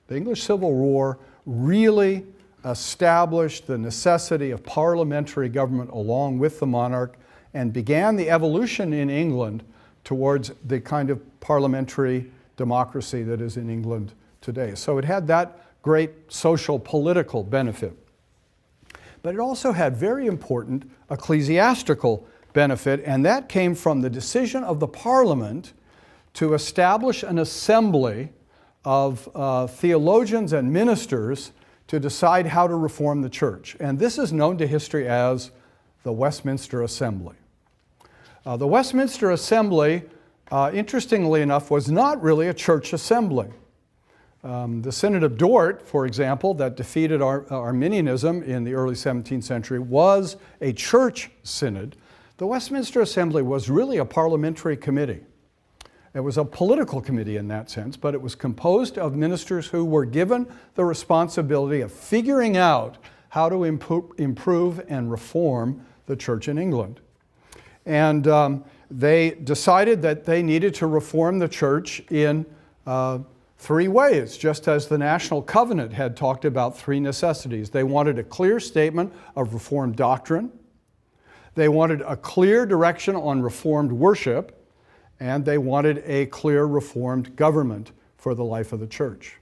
The English Civil War really established the necessity of parliamentary government along with the monarch and began the evolution in England towards the kind of parliamentary democracy that is in England today. So it had that great social political benefit. But it also had very important ecclesiastical benefit, and that came from the decision of the Parliament to establish an assembly of theologians and ministers to decide how to reform the church. And this is known to history as the Westminster Assembly. The Westminster Assembly, interestingly enough, was not really a church assembly. The Synod of Dort, for example, that defeated Arminianism in the early 17th century, was a church synod. The Westminster Assembly was really a parliamentary committee. It was a political committee in that sense, but it was composed of ministers who were given the responsibility of figuring out how to improve and reform the church in England. And they decided that they needed to reform the church in three ways, just as the National Covenant had talked about three necessities. They wanted a clear statement of Reformed doctrine. They wanted a clear direction on Reformed worship. And they wanted a clear Reformed government for the life of the church.